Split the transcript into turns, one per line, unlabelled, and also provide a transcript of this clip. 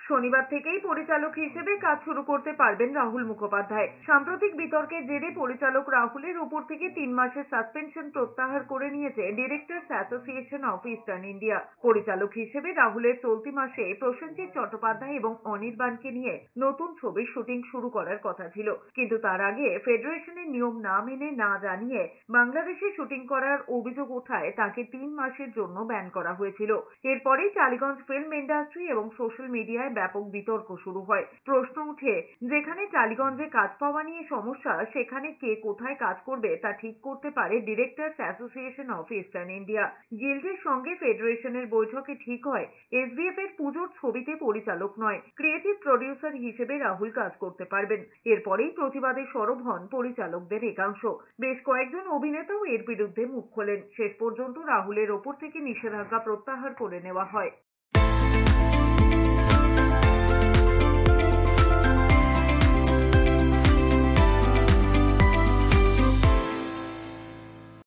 শনিবার থেকেই পরিচালক হিসেবে কাজ শুরু করতে পারবেন রাহুল মুখোপাধ্যায়। সাম্প্রতিক বিতর্কের জেরে পরিচালক রাহুলের উপর থেকে 3 মাসের সাসপেনশন প্রত্যাহার করে নিয়েছে directors association of eastern India. পরিচালক হিসেবে রাহুলের চলতি মাসে প্রসেনজিৎ চট্টোপাধ্যায় এবং অনির্বাণকে নিয়ে নতুন ছবির শুটিং শুরু করার কথা ছিল, কিন্তু তার আগে ফেডারেশনের নিয়ম না মেনে না জানিয়ে বাংলাদেশে শুটিং করার অভিযোগ ওঠায় তাকে 3 মাসের জন্য ব্যান করা হয়েছিল। এরপরেই টালিগঞ্জ ফিল্ম ইন্ডাস্ট্রি এবং সোশ্যাল মিডিয়ায় ব্যাপক বিতর্ক শুরু হয়। প্রশ্ন উঠে, যেখানে টালিগঞ্জে কাজ পাওয়া নিয়ে সমস্যা, সেখানে কে কোথায় কাজ করবে তা ঠিক করতে পারে directors association of eastern India. গিল্ডের সঙ্গে ফেডারেশনের বৈঠকে ঠিক হয় এসবিএফ এর পুজোর ছবিতে পরিচালক নয়, ক্রিয়েটিভ প্রডিউসার হিসেবে রাহুল কাজ করতে পারবেন। এরপরেই প্রতিবাদে সরব হন পরিচালকদের একাংশ। বেশ কয়েকজন অভিনেতাও এর বিরুদ্ধে মুখ খোলেন। শেষ পর্যন্ত রাহুলের ওপর থেকে নিষেধাজ্ঞা প্রত্যাহার করে নেওয়া হয়।